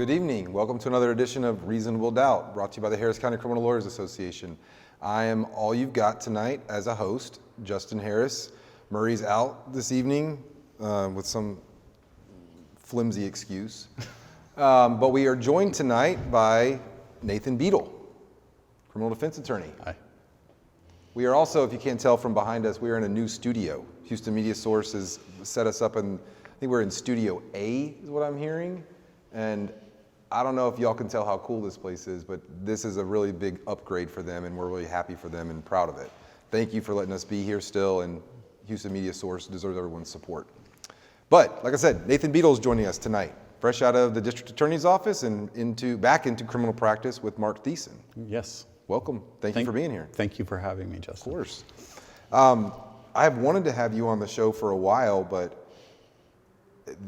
Good evening. Welcome to another edition of Reasonable Doubt, brought to you by the Harris County Criminal Lawyers Association. I am all you've got tonight as a host, Justin Harris. Murray's out this evening with some flimsy excuse. But we are joined tonight by Nathan Beedle, criminal defense attorney. Hi. We are also, if you can't tell from behind us, we are in a new studio. Houston Media Source has set us up, and I think we're in Studio A is what I'm hearing. And I don't know if y'all can tell how cool this place is, but this is a really big upgrade for them, and we're really happy for them and proud of it. Thank you for letting us be here still, and Houston Media Source deserves everyone's support. But like I said, Nathan Beedle is joining us tonight, fresh out of the district attorney's office and back into criminal practice with Mark Thiessen. Yes. Welcome. Thank you for being here. Thank you for having me, Justin. Of course. I have wanted to have you on the show for a while, but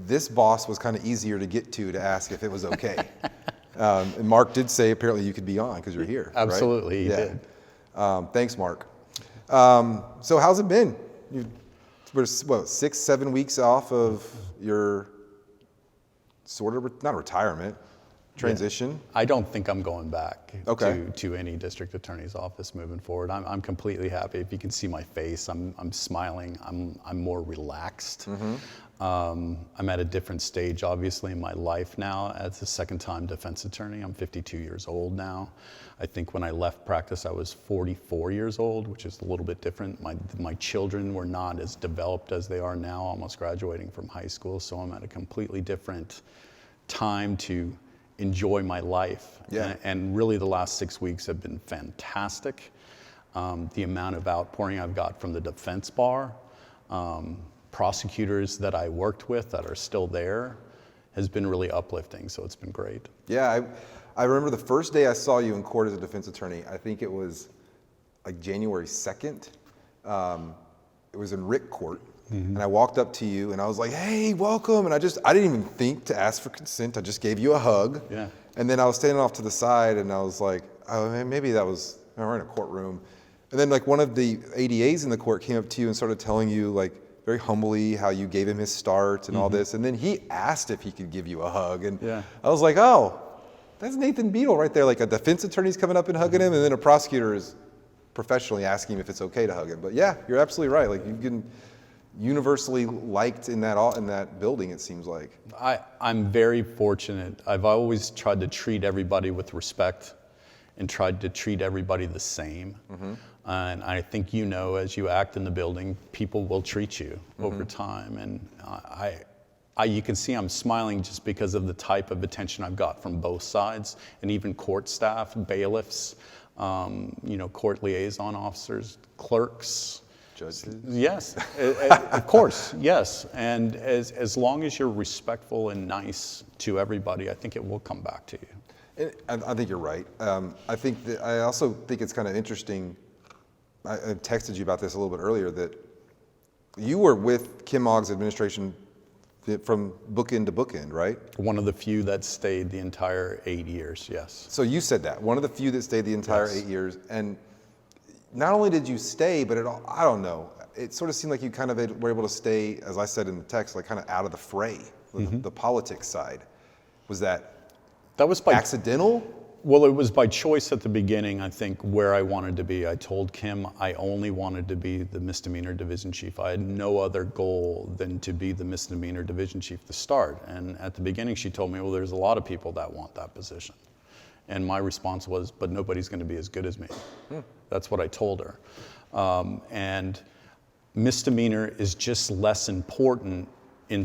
this boss was kind of easier to get to ask if it was okay. And Mark did say apparently you could be on because you're here. Absolutely, right? He did. Thanks, Mark. So how's it been? We're 6-7 weeks off of your sort of, not retirement, transition. Yeah. I don't think I'm going back Okay. to any district attorney's office moving forward. I'm completely happy. If you can see my face, I'm smiling. I'm more relaxed. Mm-hmm. I'm at a different stage, obviously, in my life now as a second-time defense attorney. I'm 52 years old now. I think when I left practice, I was 44 years old, which is a little bit different. My children were not as developed as they are now, almost graduating from high school, so I'm at a completely different time to enjoy my life. Yeah. And really the last 6 weeks have been fantastic. The amount of outpouring I've got from the defense bar, prosecutors that I worked with that are still there has been really uplifting, so it's been great. Yeah, I remember the first day I saw you in court as a defense attorney. I think it was like January 2nd. It was in Rick Court. Mm-hmm. And I walked up to you and I was like, hey, welcome. And I didn't even think to ask for consent. I just gave you a hug. Yeah. And then I was standing off to the side and I was like, oh, man, maybe that was, we're in a courtroom. And then like one of the ADAs in the court came up to you and started telling you like very humbly how you gave him his start and all this. And then he asked if he could give you a hug. And yeah. I was like, oh, that's Nathan Beedle right there. Like a defense attorney's coming up and hugging him. And then a prosecutor is professionally asking him if it's okay to hug him. But yeah, you're absolutely right. Like you can universally liked in that building, it seems like. I'm very fortunate. I've always tried to treat everybody with respect and tried to treat everybody the same. Mm-hmm. And I think as you act in the building, people will treat you over time. And you can see I'm smiling just because of the type of attention I've got from both sides, and even court staff, bailiffs, court liaison officers, clerks. Judges? Yes, of course, yes. And as long as you're respectful and nice to everybody, I think it will come back to you. And I think you're right. I also think it's kind of interesting. I texted you about this a little bit earlier that you were with Kim Ogg's administration from bookend to bookend, right? One of the few that stayed the entire 8 years, yes. So you said that, one of the few that stayed the entire 8 years. And not only did you stay, but I don't know, it sort of seemed like you kind of were able to stay, as I said in the text, like kind of out of the fray, the politics side. Was that was accidental? Well, it was by choice at the beginning, I think, where I wanted to be. I told Kim I only wanted to be the misdemeanor division chief. I had no other goal than to be the misdemeanor division chief to start. And at the beginning, she told me, well, there's a lot of people that want that position. And my response was, but nobody's going to be as good as me. That's what I told her. And misdemeanor is just less important in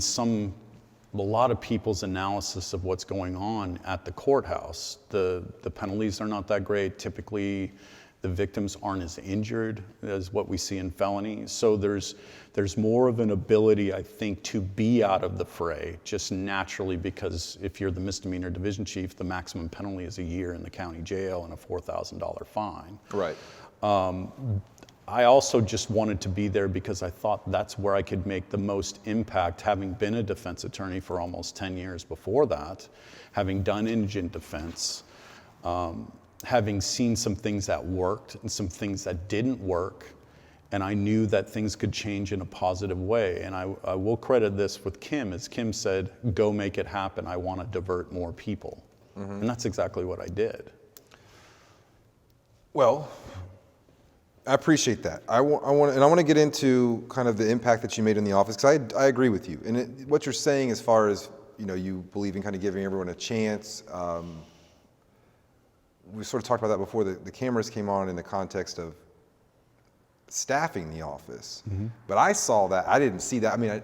a lot of people's analysis of what's going on at the courthouse. The penalties are not that great. Typically, the victims aren't as injured as what we see in felony. So there's more of an ability, I think, to be out of the fray just naturally, because if you're the misdemeanor division chief, the maximum penalty is a year in the county jail and a $4,000 fine. Right. I also just wanted to be there because I thought that's where I could make the most impact, having been a defense attorney for almost 10 years before that, having done indigent defense, having seen some things that worked and some things that didn't work, And I knew that things could change in a positive way. And I will credit this with Kim, as Kim said, go make it happen. I want to divert more people. And that's exactly what I did. Well, I appreciate that. I want to get into kind of the impact that you made in the office, because I agree with you. And what you're saying as far as, you believe in kind of giving everyone a chance. We sort of talked about that before the cameras came on in the context of staffing the office. But I saw that, I didn't see that. I mean,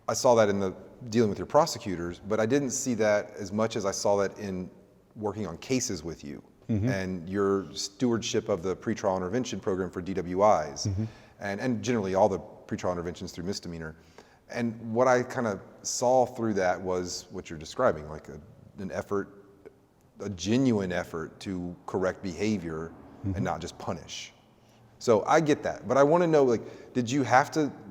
I saw that in the dealing with your prosecutors, but I didn't see that as much as I saw that in working on cases with you and your stewardship of the pretrial intervention program for DWIs and generally all the pretrial interventions through misdemeanor. And what I kind of saw through that was what you're describing, like an effort, a genuine effort to correct behavior and not just punish. So I get that, but I want to know,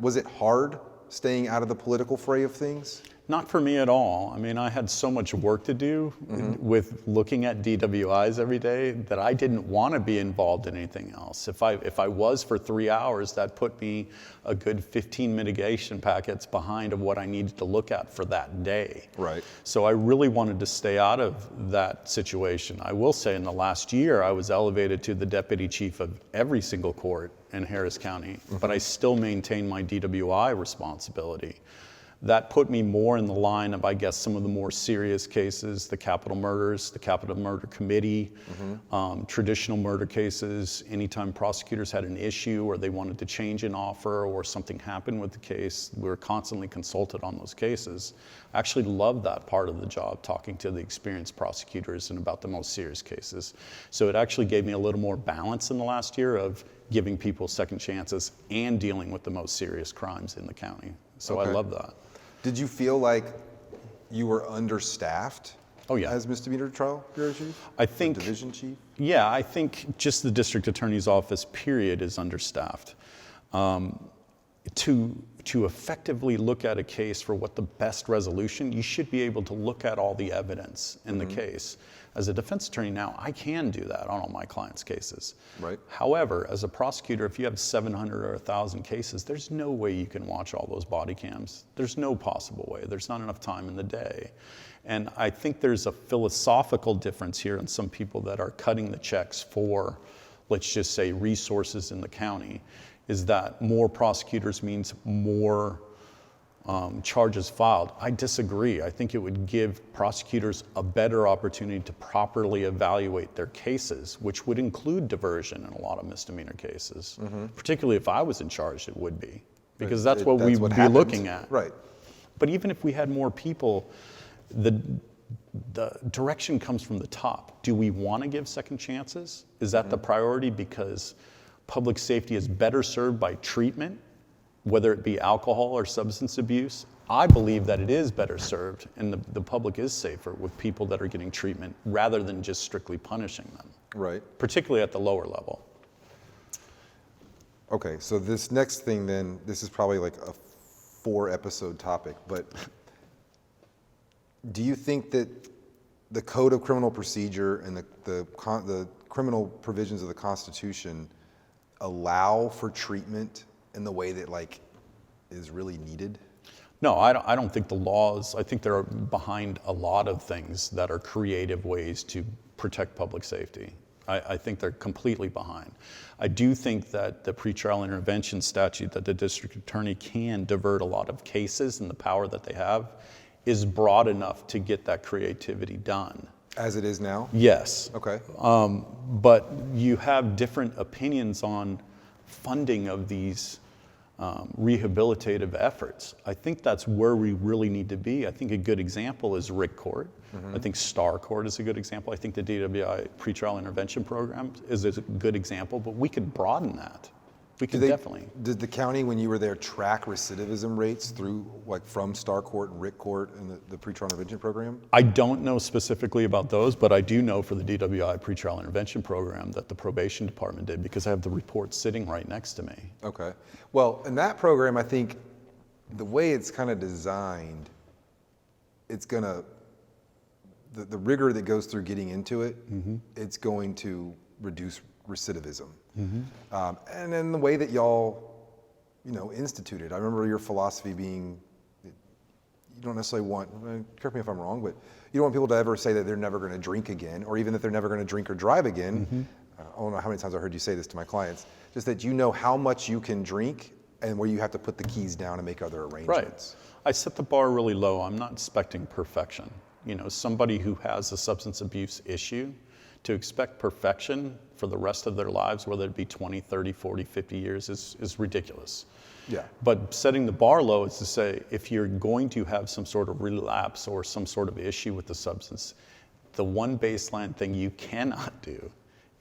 was it hard staying out of the political fray of things? Not for me at all. I mean, I had so much work to do with looking at DWIs every day that I didn't want to be involved in anything else. If I was for 3 hours, that put me a good 15 mitigation packets behind of what I needed to look at for that day. Right. So I really wanted to stay out of that situation. I will say in the last year, I was elevated to the deputy chief of every single court in Harris County, but I still maintain my DWI responsibility. That put me more in the line of, I guess, some of the more serious cases, the capital murders, the capital murder committee, traditional murder cases. Anytime prosecutors had an issue or they wanted to change an offer or something happened with the case, we were constantly consulted on those cases. I actually loved that part of the job, talking to the experienced prosecutors and about the most serious cases. So it actually gave me a little more balance in the last year of giving people second chances and dealing with the most serious crimes in the county. So I love that. Did you feel like you were understaffed? Oh, yeah. As misdemeanor trial bureau chief? I think, or division chief? Yeah, I think just the district attorney's office, period, is understaffed. To effectively look at a case for what the best resolution, you should be able to look at all the evidence in the case. As a defense attorney now, I can do that on all my clients' cases. Right. However, as a prosecutor, if you have 700 or 1,000 cases, there's no way you can watch all those body cams. There's no possible way. There's not enough time in the day. And I think there's a philosophical difference here in some people that are cutting the checks for, let's just say, resources in the county, is that more prosecutors means more charges filed. I disagree. I think it would give prosecutors a better opportunity to properly evaluate their cases, which would include diversion in a lot of misdemeanor cases. Particularly if I was in charge, it would be, because that's what we would be looking at. Right. But even if we had more people, the direction comes from the top. Do we want to give second chances? Is that the priority? Because public safety is better served by treatment, whether it be alcohol or substance abuse. I believe that it is better served and the public is safer with people that are getting treatment rather than just strictly punishing them. Right. Particularly at the lower level. Okay, so this next thing then, this is probably like a 4-episode topic, but do you think that the Code of Criminal Procedure and the criminal provisions of the Constitution allow for treatment in the way that is really needed? No, I don't think the laws, I think they're behind a lot of things that are creative ways to protect public safety. I think they're completely behind. I do think that the pretrial intervention statute that the district attorney can divert a lot of cases and the power that they have is broad enough to get that creativity done. As it is now? Yes. Okay. But you have different opinions on funding of these rehabilitative efforts. I think that's where we really need to be. I think a good example is RIC Court. I think Star Court is a good example. I think the DWI pretrial intervention program is a good example, but we could broaden that. We could definitely. Did the county, when you were there, track recidivism rates through, from Star Court and RIC Court and the pretrial intervention program? I don't know specifically about those, but I do know for the DWI pretrial intervention program that the probation department did, because I have the report sitting right next to me. Okay. Well, in that program, I think the way it's kind of designed, it's going to, the rigor that goes through getting into it, it's going to reduce recidivism. And then the way that y'all, instituted. I remember your philosophy being, you don't necessarily want, correct me if I'm wrong, but you don't want people to ever say that they're never going to drink again, or even that they're never going to drink or drive again. I don't know how many times I heard you say this to my clients, just that you know how much you can drink and where you have to put the keys down and make other arrangements. Right. I set the bar really low. I'm not expecting perfection. Somebody who has a substance abuse issue, to expect perfection for the rest of their lives, whether it be 20, 30, 40, 50 years, is ridiculous. Yeah. But setting the bar low is to say, if you're going to have some sort of relapse or some sort of issue with the substance, the one baseline thing you cannot do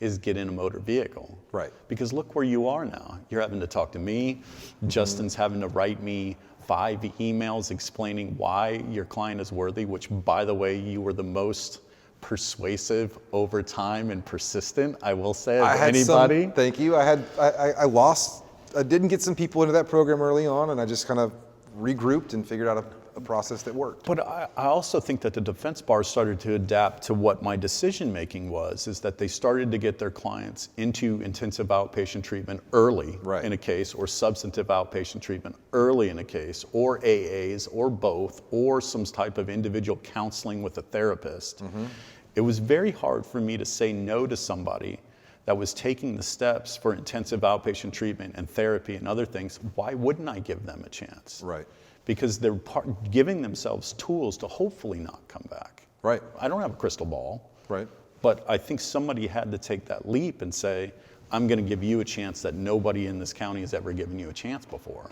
is get in a motor vehicle. Right. Because look where you are now. You're having to talk to me. Justin's having to write me 5 emails explaining why your client is worthy, which, by the way, you were the most persuasive over time and persistent, I will say, of anybody. Thank you. I didn't get some people into that program early on, and I just kind of regrouped and figured out a process that worked. But I also think that the defense bar started to adapt to what my decision making is that they started to get their clients into intensive outpatient treatment early in a case, or substantive outpatient treatment early in a case, or AAs, or both, or some type of individual counseling with a therapist. It was very hard for me to say no to somebody that was taking the steps for intensive outpatient treatment and therapy and other things. Why wouldn't I give them a chance? Right. Because they're giving themselves tools to hopefully not come back. Right. I don't have a crystal ball. Right. But I think somebody had to take that leap and say, I'm going to give you a chance that nobody in this county has ever given you a chance before.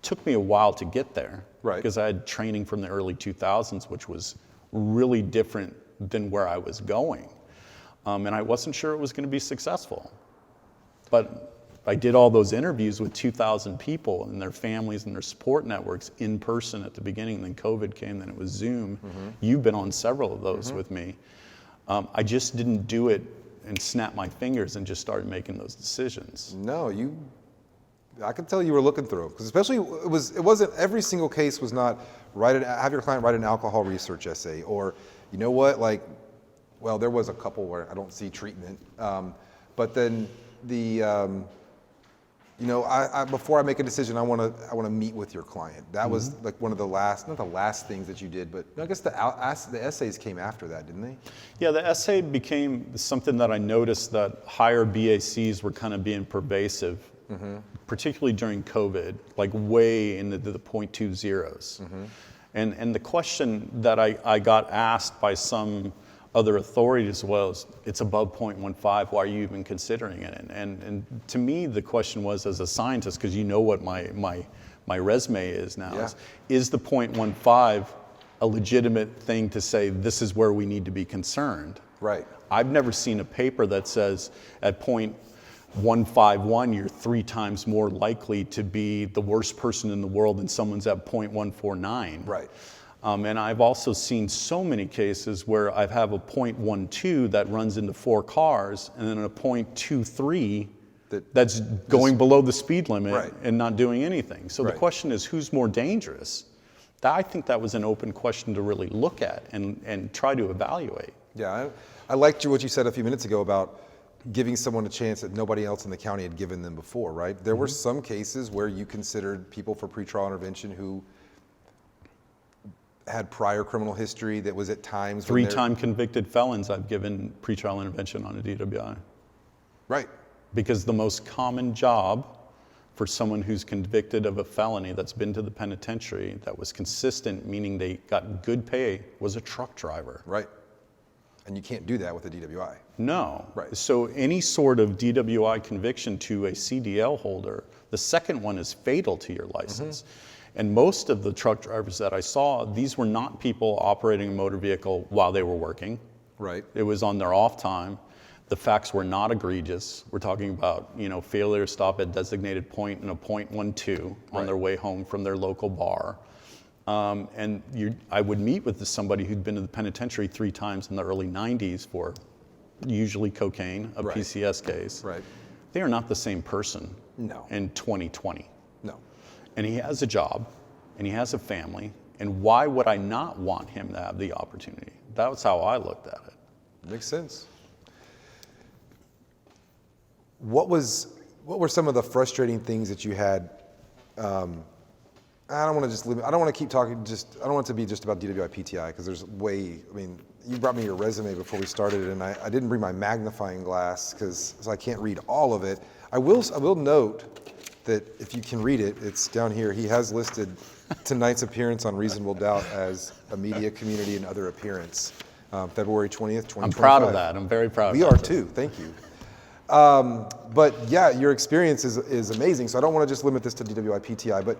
Took me a while to get there. Right. Because I had training from the early 2000s, which was really different than where I was going. And I wasn't sure it was going to be successful. But I did all those interviews with 2,000 people and their families and their support networks in person at the beginning. And then COVID came, then it was Zoom. You've been on several of those with me. I just didn't do it and snap my fingers and just started making those decisions. No, I could tell you were looking through them, because especially it wasn't every single case was not have your client write an alcohol research essay, or you know what, well, there was a couple where I don't see treatment, but then before I make a decision, I want to meet with your client. That was like one of the last, not the last things that you did, but I guess the essays came after that, didn't they? Yeah, the essay became something that I noticed that higher BACs were kind of being pervasive, particularly during COVID, like way into the 0.20s. And the question that I got asked by some other authorities was, it's above 0.15, why are you even considering it? And to me, the question was, as a scientist, because you know what my resume is now, is the 0.15 a legitimate thing to say, this is where we need to be concerned? Right. I've never seen a paper that says at 0.151, you're 3 times more likely to be the worst person in the world than someone's at 0.149. Right. And I've also seen so many cases where I have a 0.12 that runs into 4 cars, and then a 0.23 that's going below the speed limit and not doing anything. So the question is, who's more dangerous? I think that was an open question to really look at and try to evaluate. Yeah, I liked what you said a few minutes ago about giving someone a chance that nobody else in the county had given them before, right? There were some cases where you considered people for pretrial intervention who had prior criminal history that was at times 3-time convicted felons I've given pretrial intervention on a DWI. Right. Because the most common job for someone who's convicted of a felony that's been to the penitentiary that was consistent, meaning they got good pay, was a truck driver. Right. And you can't do that with a DWI. No. Right. So any sort of DWI conviction to a CDL holder, the second one is fatal to your license. And most of the truck drivers that I saw, these were not people operating a motor vehicle while they were working. Right. It was on their off time. The facts were not egregious. We're talking about, failure to stop at designated point and a 0.12 on their way home from their local bar. I would meet with somebody who'd been to the penitentiary 3 times in the early 90s for usually cocaine, a PCS case. Right. They are not the same person in 2020. No. And he has a job, and he has a family, and why would I not want him to have the opportunity? That was how I looked at it. Makes sense. what were some of the frustrating things that you had? I don't want to keep talking. I don't want it to be just about DWI PTI because there's you brought me your resume before we started, and I didn't bring my magnifying glass so I can't read all of it. I will note that if you can read it, it's down here. He has listed tonight's appearance on Reasonable Doubt as a media, community, and other appearance, February 20th, 2025. I'm proud of that. I'm very proud of that. We are too. Thank you. But yeah, your experience is amazing. So I don't want to just limit this to DWI PTI, but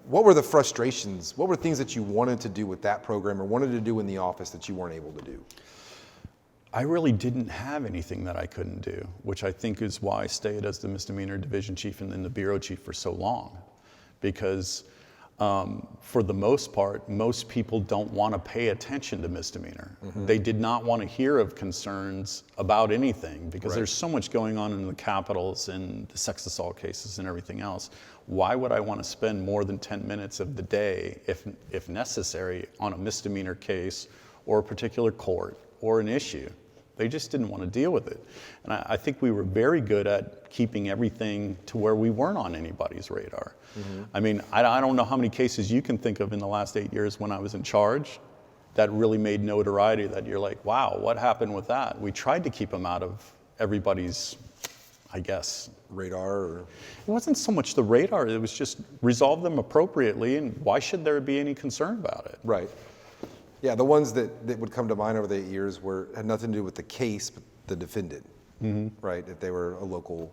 what were the frustrations? What were things that you wanted to do with that program or wanted to do in the office that you weren't able to do? I really didn't have anything that I couldn't do, which I think is why I stayed as the misdemeanor division chief and then the bureau chief for so long. Because for the most part, most people don't want to pay attention to misdemeanor. They did not want to hear of concerns about anything because there's so much going on in the capitals and the sex assault cases and everything else. Why would I want to spend more than 10 minutes of the day, if necessary, on a misdemeanor case or a particular court or an issue? They just didn't want to deal with it. And I think we were very good at keeping everything to where we weren't on anybody's radar. I mean, I don't know how many cases you can think of in the last 8 years when I was in charge that really made notoriety that you're like, wow, what happened with that? We tried to keep them out of everybody's, I guess. Radar? Or? It wasn't so much the radar, it was just resolve them appropriately, and why should there be any concern about it? Right. Yeah, the ones that would come to mind over the 8 years had nothing to do with the case, but the defendant, right? If they were a local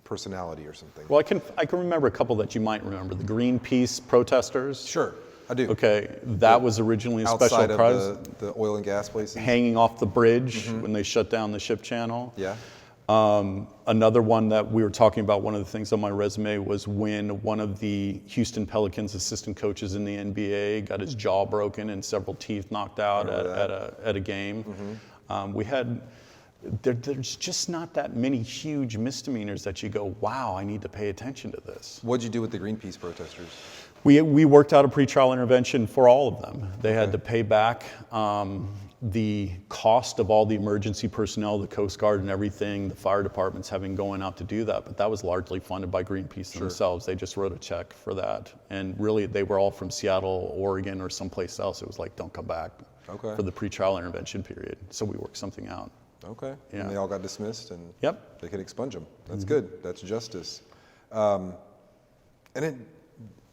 personality or something. Well, I can remember a couple that you might remember. The Greenpeace protesters. Sure, I do. Okay, that was originally a special outside prize. of the oil and gas places. Hanging off the bridge when they shut down the ship channel. Yeah. Another one that we were talking about, one of the things on my resume was when one of the Houston Pelicans assistant coaches in the NBA got his jaw broken and several teeth knocked out at a game. There's just not that many huge misdemeanors that you go, wow, I need to pay attention to this. What'd you do with the Greenpeace protesters? We worked out a pretrial intervention for all of them. They had to pay back the cost of all the emergency personnel, the Coast Guard and everything, the fire departments having going out to do that, but that was largely funded by Greenpeace themselves. They just wrote a check for that. And really, they were all from Seattle, Oregon, or someplace else. It was like, don't come back for the pretrial intervention period. So we worked something out. Okay. Yeah. And they all got dismissed and they could expunge them. That's good. That's justice. And it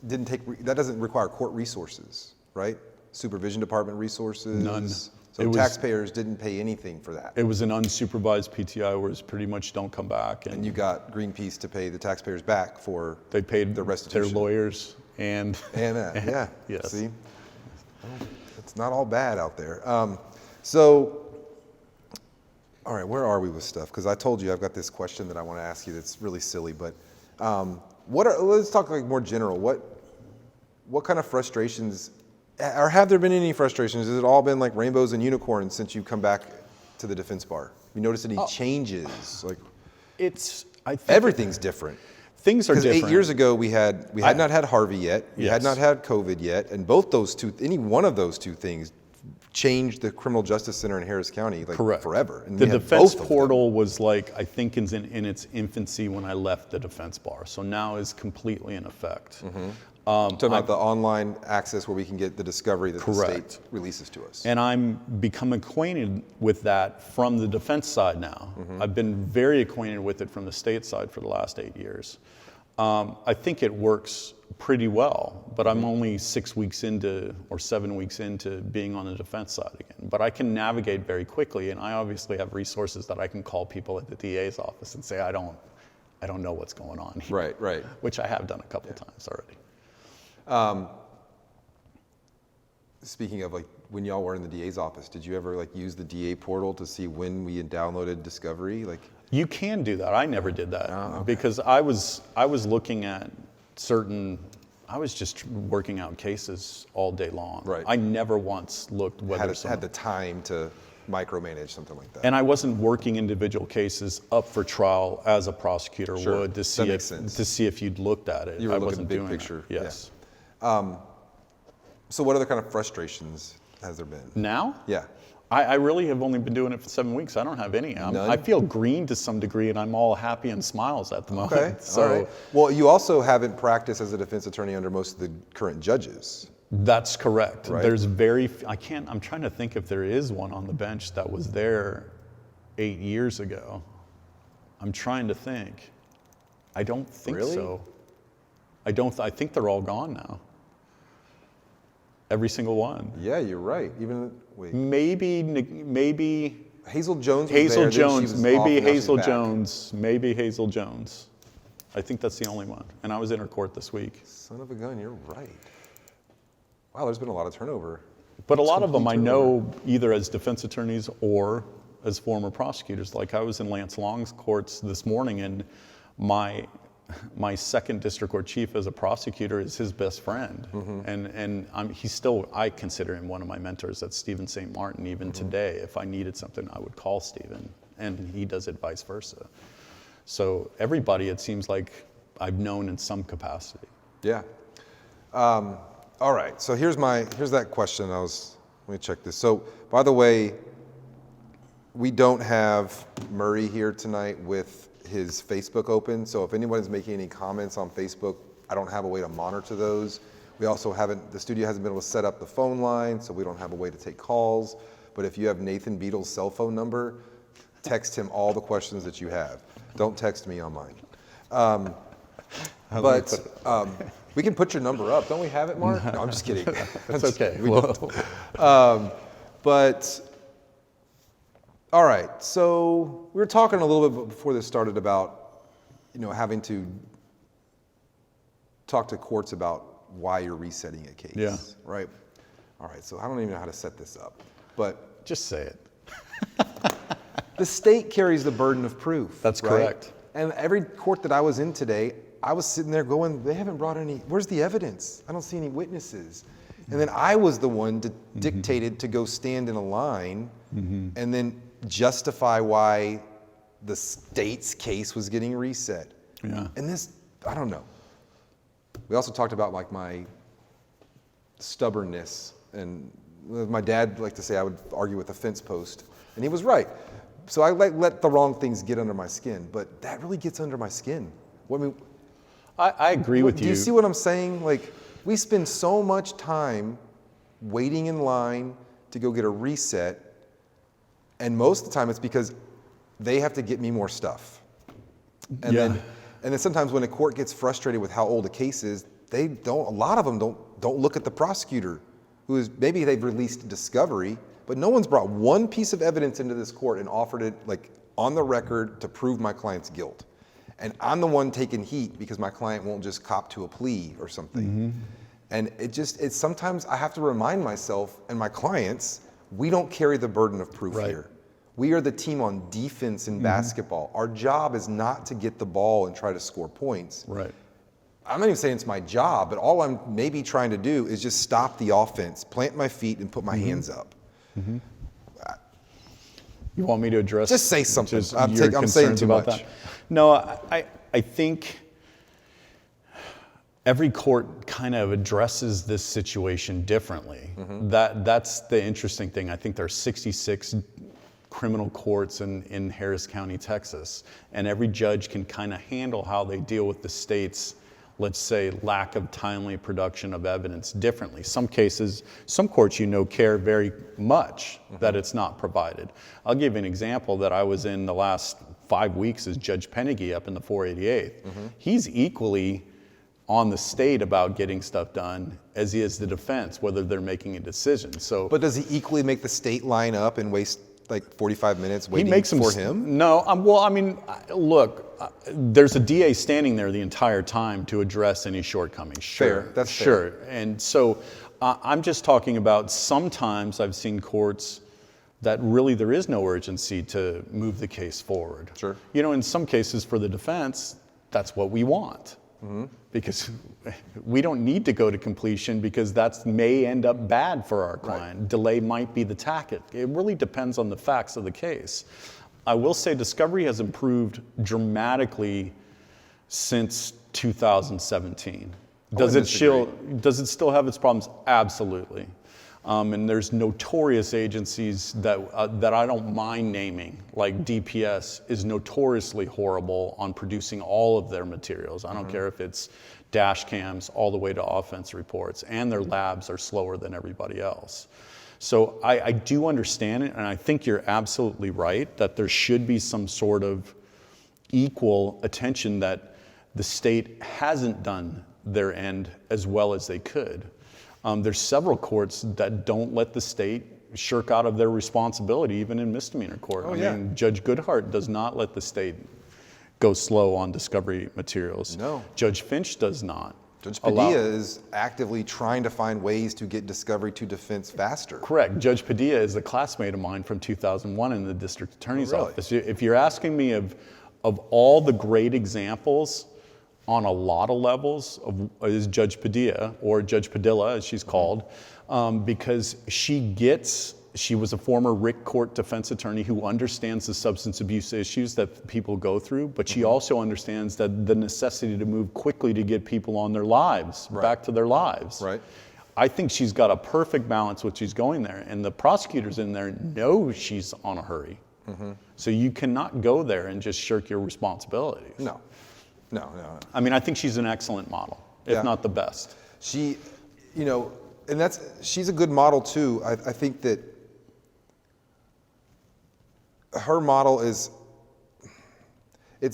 didn't that doesn't require court resources, right? Supervision department resources? None. So taxpayers didn't pay anything for that. It was an unsupervised PTI where it's pretty much don't come back. And you got Greenpeace to pay the taxpayers back for they paid the restitution. Their lawyers and that, yeah. Yes. See? Well, it's not all bad out there. So, all right, where are we with stuff? Because I told you I've got this question that I want to ask you that's really silly, but let's talk like more general. What kind of frustrations, or have there been any frustrations? Has it all been like rainbows and unicorns since you've come back to the defense bar? Have you noticed any changes? Like, I think everything's different. Things are different. 8 years ago we had not had Harvey yet, we had not had COVID yet, and any one of those two things changed the criminal justice center in Harris County forever. And the defense portal was like, I think in its infancy when I left the defense bar. So now is completely in effect. Talking about the online access where we can get the discovery that the state releases to us. And I'm become acquainted with that from the defense side now. I've been very acquainted with it from the state side for the last 8 years. I think it works pretty well, but I'm only 6 weeks into or 7 weeks into being on the defense side again. But I can navigate very quickly, and I obviously have resources that I can call people at the DA's office and say, I don't know what's going on here. Right. Which I have done a couple times already. Speaking of like when y'all were in the DA's office, did you ever like use the DA portal to see when we had downloaded discovery? Like, you can do that. I never did that because I was looking at I was just working out cases all day long. Right. I never once looked whether had the time to micromanage something like that. And I wasn't working individual cases up for trial as a prosecutor would to see if you'd looked at it. You were I looking wasn't big doing picture. That. Yes. Yeah. So what other kind of frustrations has there been? Now? Yeah. I really have only been doing it for 7 weeks. I don't have any. None? I feel green to some degree, and I'm all happy and smiles at the moment. Okay, So all right. Well, you also haven't practiced as a defense attorney under most of the current judges. that's correct. Right. There's I'm trying to think if there is one on the bench that was there 8 years ago. I'm trying to think. I don't think Really? so. I think they're all gone now. Every single one. Yeah, you're right. Wait. Maybe Hazel Jones was Hazel there, then she Jones, was off, maybe and now she's Hazel back. Jones, maybe Hazel Jones. I think that's the only one. And I was in her court this week. Son of a gun, you're right. Wow, there's been a lot of turnover. But a lot of them complete I know either as defense attorneys or as former prosecutors. Like I was in Lance Long's courts this morning, and my second district court chief as a prosecutor is his best friend. And he's still, I consider him one of my mentors. That's Stephen St. Martin. Even today, if I needed something, I would call Stephen, and he does it vice versa. So everybody, it seems like I've known in some capacity. Yeah. All right. So here's that question. Let me check this. So, by the way, we don't have Murray here tonight with his Facebook open. So if anyone's making any comments on Facebook, I don't have a way to monitor those. We also the studio hasn't been able to set up the phone line, so we don't have a way to take calls. But if you have Nathan Beedle's cell phone number, text him all the questions that you have. Don't text me on mine. We can put your number up. Don't we have it, Mark? No, I'm just kidding. That's okay. All right. So we were talking a little bit before this started about, having to talk to courts about why you're resetting a case. Yeah. Right. All right. So I don't even know how to set this up, but Just say it. the state carries the burden of proof. That's right? correct. And every court that I was in today, I was sitting there going, they haven't brought where's the evidence? I don't see any witnesses. And then I was the one dictated to go stand in a line and then justify why the state's case was getting reset. Yeah. And this, I don't know. We also talked about like my stubbornness, and my dad liked to say I would argue with a fence post, and he was right. So I let the wrong things get under my skin, but that really gets under my skin. I agree with you. Do you see what I'm saying? Like, we spend so much time waiting in line to go get a reset, and most of the time it's because they have to get me more stuff. And then sometimes when a court gets frustrated with how old a case is, a lot of them don't look at the prosecutor, who is, maybe they've released discovery, but no one's brought one piece of evidence into this court and offered it like on the record to prove my client's guilt. And I'm the one taking heat because my client won't just cop to a plea or something. And it's sometimes I have to remind myself and my clients, we don't carry the burden of proof here. We are the team on defense in basketball. Our job is not to get the ball and try to score points. Right. I'm not even saying it's my job, but all I'm maybe trying to do is just stop the offense, plant my feet, and put my hands up. You want me to address? Just say something. Just I'm your saying concerns too about much. that? No, I think every court kind of addresses this situation differently. That's the interesting thing. I think there are 66 criminal courts in Harris County, Texas, and every judge can kind of handle how they deal with the state's, let's say, lack of timely production of evidence differently. Some cases, some courts care very much that it's not provided. I'll give you an example that I was in the last 5 weeks as Judge Pennegy up in the 488th. He's equally on the state about getting stuff done as he is the defense, whether they're making a decision. So, But does he equally make the state line up and waste like 45 minutes waiting for him? No, look, there's a DA standing there the entire time to address any shortcomings. Sure, Fair, that's sure. And so I'm just talking about sometimes I've seen courts that really there is no urgency to move the case forward. Sure. In some cases for the defense, that's what we want. Because we don't need to go to completion because that may end up bad for our client. Right. Delay might be the tactic. It really depends on the facts of the case. I will say discovery has improved dramatically since 2017. Does it still have its problems? Absolutely. And there's notorious agencies that I don't mind naming, like DPS is notoriously horrible on producing all of their materials. I don't care if it's dash cams all the way to offense reports, and their labs are slower than everybody else. So I do understand it, and I think you're absolutely right that there should be some sort of equal attention that the state hasn't done their end as well as they could. There's several courts that don't let the state shirk out of their responsibility, even in misdemeanor court. I mean, Judge Goodhart does not let the state go slow on discovery materials. No. Judge Finch does not. Judge Padilla is actively trying to find ways to get discovery to defense faster. Correct. Judge Padilla is a classmate of mine from 2001 in the district attorney's office. If you're asking me of all the great examples on a lot of levels is Judge Padilla, or Judge Padilla as she's called, because she was a former Rick Court defense attorney who understands the substance abuse issues that people go through, but she also understands that the necessity to move quickly to get people on their lives, back to their lives. Right. I think she's got a perfect balance when she's going there, and the prosecutors in there know she's on a hurry. So you cannot go there and just shirk your responsibilities. No. I mean, I think she's an excellent model, if not the best. She, and she's a good model too. I think that her model it's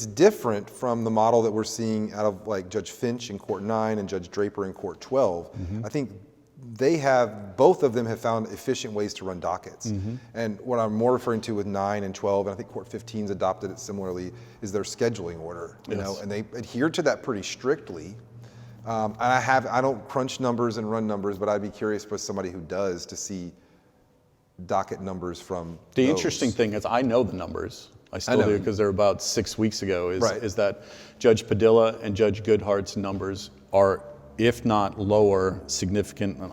different from the model that we're seeing out of like Judge Finch in Court 9 and Judge Draper in Court 12. I think both of them have found efficient ways to run dockets. And what I'm more referring to with 9 and 12, and I think Court 15's adopted it similarly, is their scheduling order, you know, and they adhere to that pretty strictly. And I don't crunch numbers and run numbers, but I'd be curious for somebody who does to see docket numbers from The those. interesting thing is I know the numbers. I still do because they're about 6 weeks ago, is that Judge Padilla and Judge Goodhart's numbers are, if not lower,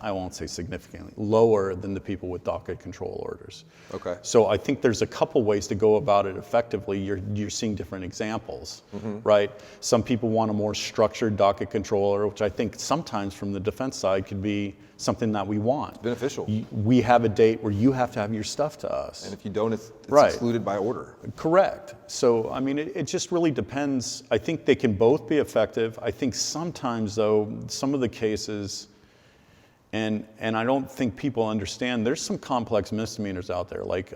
I won't say significantly, lower than the people with docket control orders. Okay. So I think there's a couple ways to go about it effectively. You're seeing different examples, right? Some people want a more structured docket control order, which I think sometimes from the defense side could be something that we want. Beneficial. We have a date where you have to have your stuff to us. And if you don't, it's Right. excluded by order. Correct. So, I mean, it just really depends. I think they can both be effective. I think sometimes, though, some of the cases, and I don't think people understand, there's some complex misdemeanors out there, like,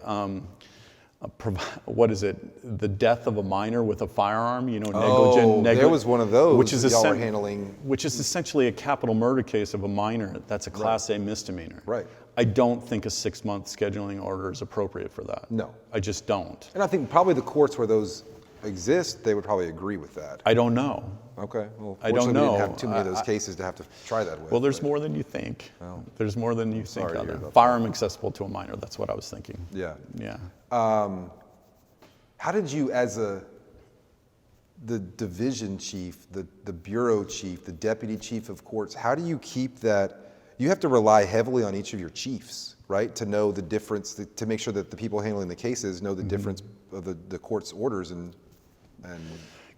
what is it? The death of a minor with a firearm, negligent. There was one of those which is that y'all were handling. Which is essentially a capital murder case of a minor. That's a Class A misdemeanor. Right. I don't think a 6-month scheduling order is appropriate for that. No. I just don't. And I think probably the courts where those exist, they would probably agree with that. I don't know. Okay. Well, I don't fortunately, know. we didn't have too many of those cases to have to try that with. Well, there's more than you think. Well, There's more than you think sorry to out hear there. about Firearm accessible to a minor, that's what I was thinking. Yeah. Yeah. How did you, as the division chief, the bureau chief, the deputy chief of courts, how do you keep that? You have to rely heavily on each of your chiefs, right? To know the difference, to make sure that the people handling the cases know the difference of the court's orders and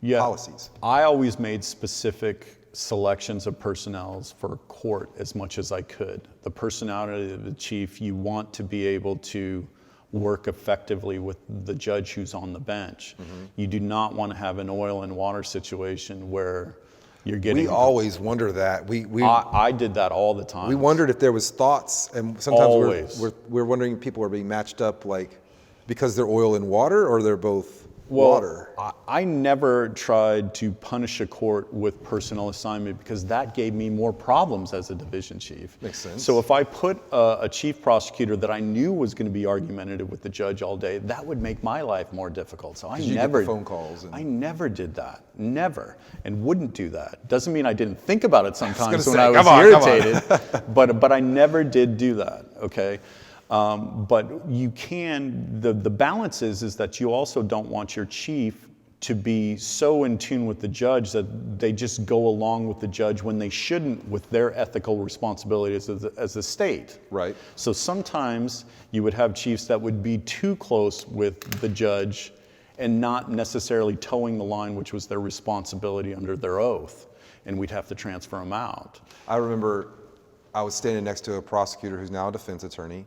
policies. I always made specific selections of personnel for court as much as I could. The personality of the chief, you want to be able to work effectively with the judge who's on the bench. You do not want to have an oil and water situation where you're getting... We always wonder that. I did that all the time. We wondered if there was thoughts, and sometimes Always. we're wondering if people are being matched up like because they're oil and water, or they're both water. I never tried to punish a court with personnel assignment because that gave me more problems as a division chief. Makes sense. So if I put a chief prosecutor that I knew was going to be argumentative with the judge all day, that would make my life more difficult. So I never get the phone calls. I never did that. Never. And wouldn't do that. Doesn't mean I didn't think about it sometimes when I was irritated, but I never did do that, okay? But you can, the balance is that you also don't want your chief to be so in tune with the judge that they just go along with the judge when they shouldn't with their ethical responsibilities as a state. Right. So sometimes you would have chiefs that would be too close with the judge and not necessarily towing the line, which was their responsibility under their oath, and we'd have to transfer them out. I remember I was standing next to a prosecutor who's now a defense attorney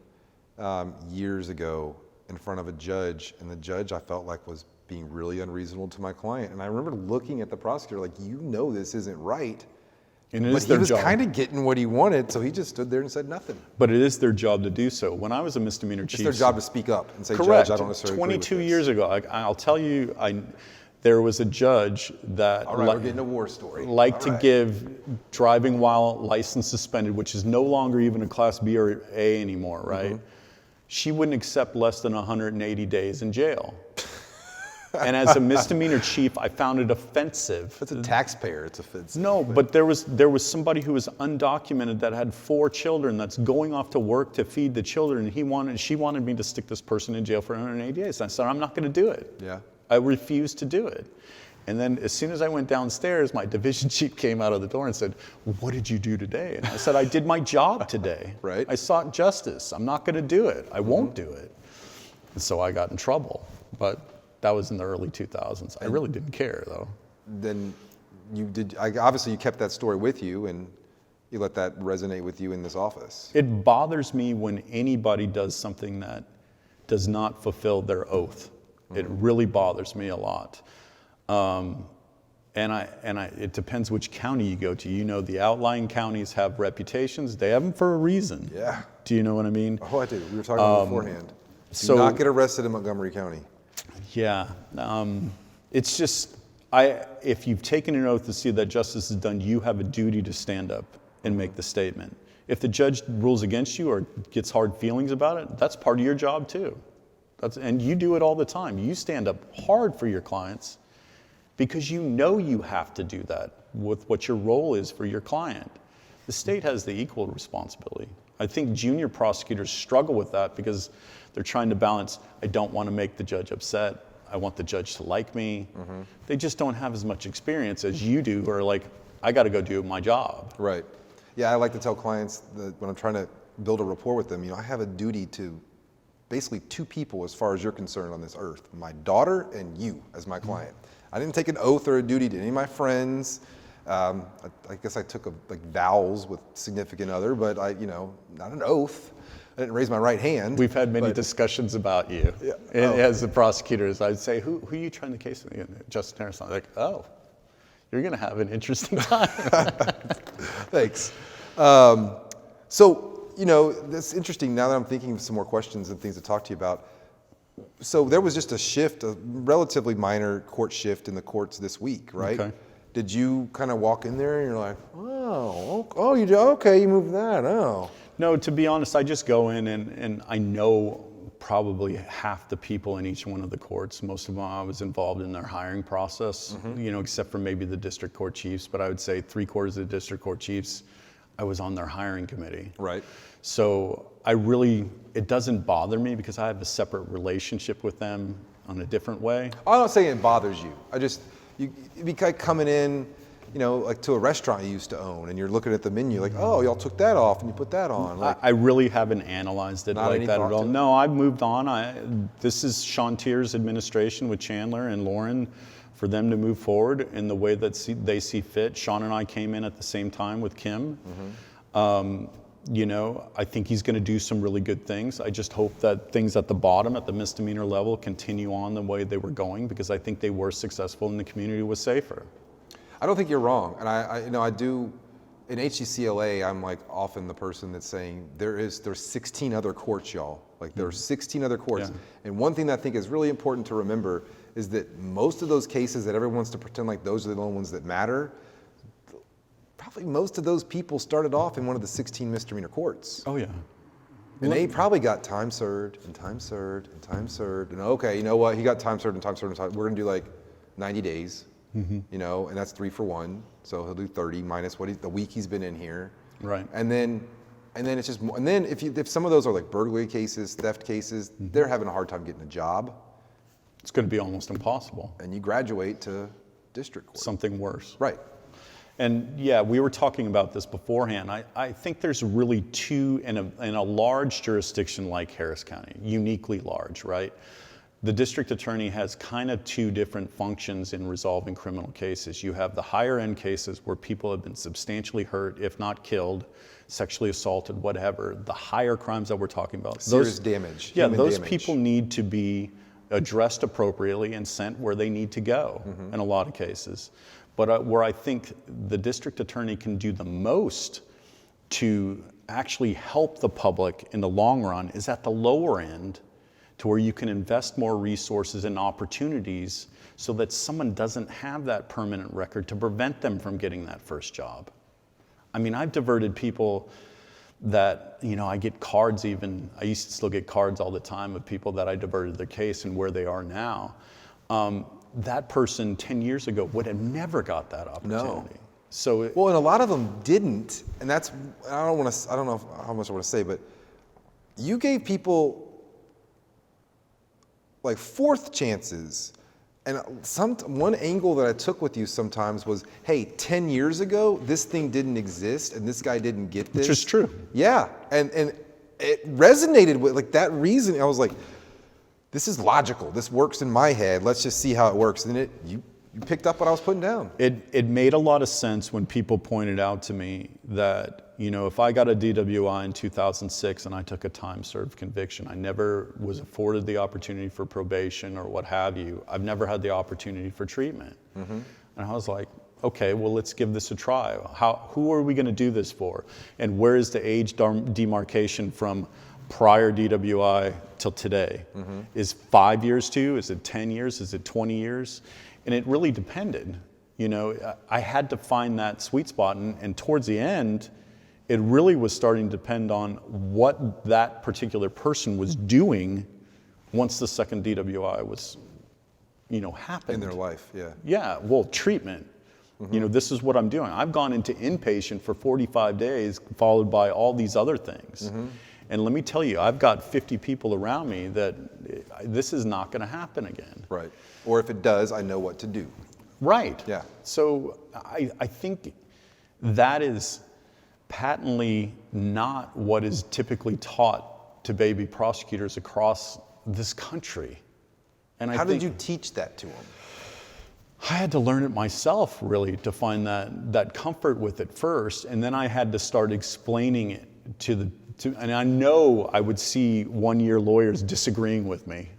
years ago in front of a judge, and the judge I felt like was being really unreasonable to my client. And I remember looking at the prosecutor like, you know this isn't right. And it But is he their was job. kind of getting what he wanted, so he just stood there and said nothing. But it is their job to do so. When I was a misdemeanor chief, It's their job to speak up and say, correct. Judge, I don't necessarily agree with 22 this." years ago, I'll tell you, there was a judge that All right, we're getting a war story. liked All to right. give driving while license suspended, which is no longer even a Class B or A anymore, right? Mm-hmm. She wouldn't accept less than 180 days in jail. And as a misdemeanor chief, I found it offensive. It's a taxpayer. It's offensive. No, but there was somebody who was undocumented that had 4 children that's going off to work to feed the children. And she wanted me to stick this person in jail for 180 days. I said, I'm not going to do it. Yeah. I refused to do it. And then as soon as I went downstairs, my division chief came out of the door and said, what did you do today? And I said, I did my job today. Right. I sought justice. I'm not going to do it. I won't do it. And so I got in trouble. But that was in the early 2000s. I really didn't care, though. Then obviously you kept that story with you, and you let that resonate with you in this office. It bothers me when anybody does something that does not fulfill their oath. It really bothers me a lot. It depends which county you go to. You know, the outlying counties have reputations. They have them for a reason. Yeah. Do you know what I mean? Oh, I do. We were talking about it beforehand. Do so- not get arrested in Montgomery County. Yeah. It's just, if you've taken an oath to see that justice is done, you have a duty to stand up and make the statement. If the judge rules against you or gets hard feelings about it, that's part of your job too. And you do it all the time. You stand up hard for your clients because you know you have to do that with what your role is for your client. The state has the equal responsibility. I think junior prosecutors struggle with that because they're trying to balance, I don't want to make the judge upset. I want the judge to like me. Mm-hmm. They just don't have as much experience as you do, who are like, I got to go do my job. Right. Yeah, I like to tell clients that when I'm trying to build a rapport with them, I have a duty to basically 2 people as far as you're concerned on this earth, my daughter and you as my client. I didn't take an oath or a duty to any of my friends. I guess I took vows with significant other, but not an oath. I didn't raise my right hand. We've had many discussions about you. Yeah. As the prosecutors, I'd say, who are you trying the case with? Justin Harrison. Like, oh, you're going to have an interesting time. Thanks. So, that's interesting now that I'm thinking of some more questions and things to talk to you about. So there was just a relatively minor court shift in the courts this week, right? Okay. Did you kind of walk in there and you're like, oh, you do? Okay, you moved that, oh. No, to be honest, I just go in and I know probably half the people in each one of the courts. Most of them I was involved in their hiring process, except for maybe the district court chiefs, but I would say 3/4 of the district court chiefs, I was on their hiring committee. Right. So it doesn't bother me because I have a separate relationship with them on a different way. I'm not saying it bothers you. You'd be kind of coming in, like to a restaurant you used to own, and you're looking at the menu like, oh, y'all took that off and you put that on. Like, I really haven't analyzed it Not like any that thought at all. to it? No, I've moved on. This is Sean Tier's administration with Chandler and Lauren for them to move forward in the way that they see fit. Sean and I came in at the same time with Kim. I think he's going to do some really good things. I just hope that things at the bottom, at the misdemeanor level, continue on the way they were going because I think they were successful and the community was safer. I don't think you're wrong, and I do. In HCCLA, I'm like often the person that's saying there's 16 other courts, y'all. Like there's 16 other courts, Yeah. and one thing that I think is really important to remember is that most of those cases that everyone wants to pretend like those are the only ones that matter, probably most of those people started off in one of the 16 misdemeanor courts. Oh, yeah. And they probably got time served and time served and time served. And okay, you know what? He got time served and time served and time. We're going to do like 90 days, and that's 3 for 1. So he'll do 30 minus the week he's been in here. Right. And then it's just more. And then if some of those are like burglary cases, theft cases, they're having a hard time getting a job. It's going to be almost impossible. And you graduate to district court. Something worse. Right. And yeah, we were talking about this beforehand. I think there's really two in a large jurisdiction like Harris County, uniquely large, right? the district attorney has kind of two different functions in resolving criminal cases. You have the higher end cases where people have been substantially hurt, if not killed, sexually assaulted, whatever. The higher crimes that we're talking about. Serious damage. Yeah, human those damage. people need to be addressed appropriately and sent where they need to go in a lot of cases. But where I think the district attorney can do the most to actually help the public in the long run is at the lower end, to where you can invest more resources and opportunities so that someone doesn't have that permanent record to prevent them from getting that first job. I mean, I've diverted people that, I get cards even, I used to still get cards all the time of people that I diverted their case and where they are now. That person 10 years ago would have never got that opportunity. No. So and a lot of them didn't, and that's, I don't know how much I want to say, but you gave people like fourth chances. And one angle that I took with you sometimes was, hey, 10 years ago, this thing didn't exist and this guy didn't get this. Which is true. Yeah, and it resonated with like that reason. I was like, this is logical. This works in my head. Let's just see how it works. And then you picked up what I was putting down. It made a lot of sense when people pointed out to me that, if I got a DWI in 2006 and I took a time-served conviction, I never was afforded the opportunity for probation or what have you. I've never had the opportunity for treatment. And I was like, okay, well, let's give this a try. Who are we going to do this for? And where is the age demarcation from prior DWI till today? Is 5 years too? Is it 10 years? Is it 20 years? And it really depended. I had to find that sweet spot, and towards the end, it really was starting to depend on what that particular person was doing once the second DWI was, happened. In their life, yeah. Yeah, well, treatment. This is what I'm doing. I've gone into inpatient for 45 days, followed by all these other things. And let me tell you, I've got 50 people around me that this is not going to happen again. Right. Or if it does, I know what to do. Right. Yeah. So I think that is patently not what is typically taught to baby prosecutors across this country. And How did you teach that to them? I had to learn it myself, really, to find that comfort with it first, and then I had to start explaining it and I know I would see one-year lawyers disagreeing with me.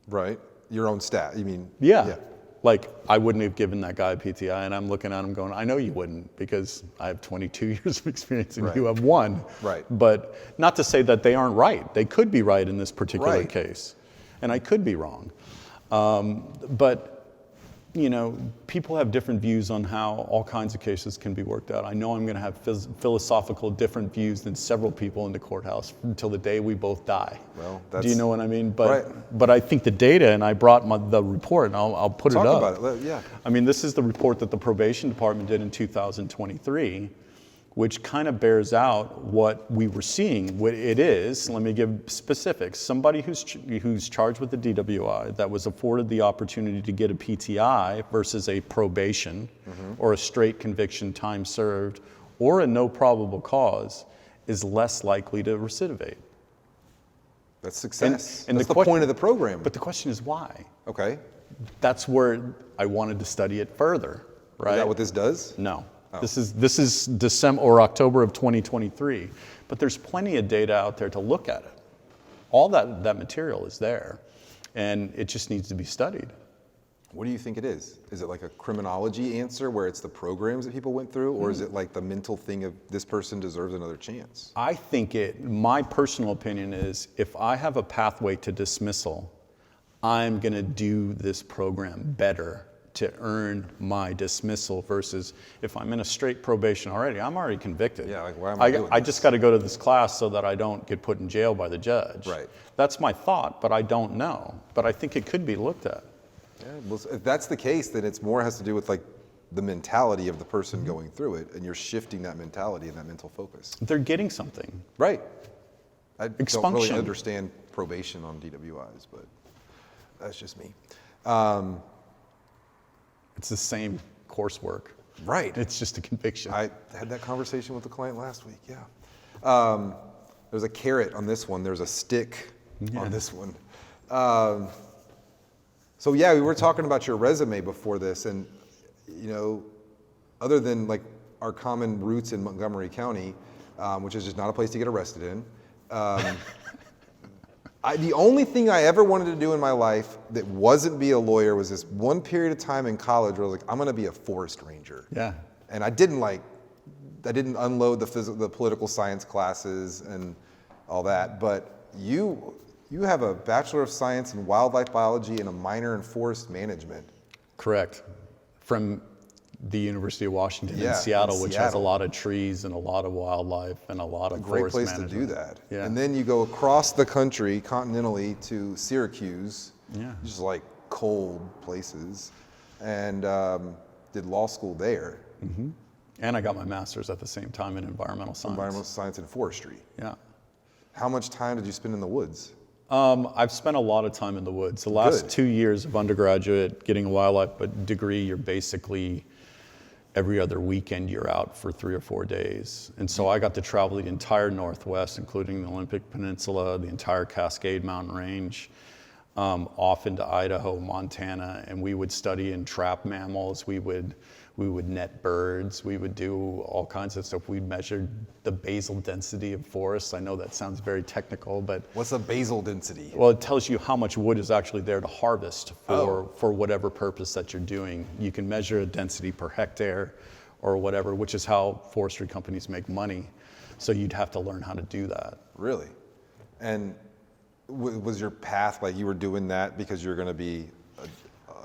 Right. Your own stat. You mean? Yeah. Like, I wouldn't have given that guy a PTI, and I'm looking at him going, I know you wouldn't, because I have 22 years of experience and you have one. Right. But not to say that they aren't right. They could be right in this particular case, and I could be wrong. But people have different views on how all kinds of cases can be worked out. I know I'm going to have philosophical different views than several people in the courthouse until the day we both die. Well, do you know what I mean? But I think the data, and I brought the report, and I'll put it up. Talk about it, yeah. I mean, this is the report that the probation department did in 2023, which kind of bears out what we were seeing. What it is, let me give specifics. Somebody who's charged with a DWI that was afforded the opportunity to get a PTI versus a probation or a straight conviction, time served, or a no probable cause is less likely to recidivate. That's success. And that's the point of the program. But the question is why? Okay. That's where I wanted to study it further, right? Is that what this does? No. Oh. This is December or October of 2023, but there's plenty of data out there to look at it. All that material is there, and it just needs to be studied. What do you think it is? Is it like a criminology answer where it's the programs that people went through, or is it like the mental thing of this person deserves another chance? I think my personal opinion is, if I have a pathway to dismissal, I'm going to do this program better to earn my dismissal versus if I'm in a straight probation already, I'm already convicted. Yeah, like why am I doing I this? just got to go to this class so that I don't get put in jail by the judge. Right. That's my thought, but I don't know. But I think it could be looked at. Yeah, well, if that's the case, then it's more has to do with like the mentality of the person going through it, and you're shifting that mentality and that mental focus. They're getting something. Right. I don't really Expunction. understand probation on DWIs, but that's just me. It's the same coursework. Right. It's just a conviction. I had that conversation with the client last week, yeah. There's a carrot on this one. There's a stick on this one. So yeah, we were talking about your resume before this, and other than like our common roots in Montgomery County, which is just not a place to get arrested in. The only thing I ever wanted to do in my life that wasn't be a lawyer was this one period of time in college where I was like, I'm going to be a forest ranger. Yeah. And I didn't unload the political science classes and all that. But you have a Bachelor of Science in Wildlife Biology and a minor in Forest Management. Correct. From the University of Washington Yeah, in Seattle, in which has a Seattle. lot of trees and a lot of wildlife and a lot of Great forest place management. to do that. Yeah. And then you go across the country continentally to Syracuse, just like cold places, and did law school there. Mm-hmm. And I got my master's at the same time in environmental science. Environmental science and forestry. Yeah. How much time did you spend in the woods? I've spent a lot of time in the woods. The last Good. 2 years of undergraduate, getting a wildlife degree, you're basically every other weekend you're out for 3 or 4 days. And so I got to travel the entire Northwest, including the Olympic Peninsula, the entire Cascade Mountain Range, off into Idaho, Montana, and we would study and trap mammals. We would net birds. We would do all kinds of stuff. We measured the basal density of forests. I know that sounds very technical, but What's a basal density? well, it tells you how much wood is actually there to harvest for whatever purpose that you're doing. You can measure a density per hectare or whatever, which is how forestry companies make money. So you'd have to learn how to do that. Really? And was your path like you were doing that because you're going to be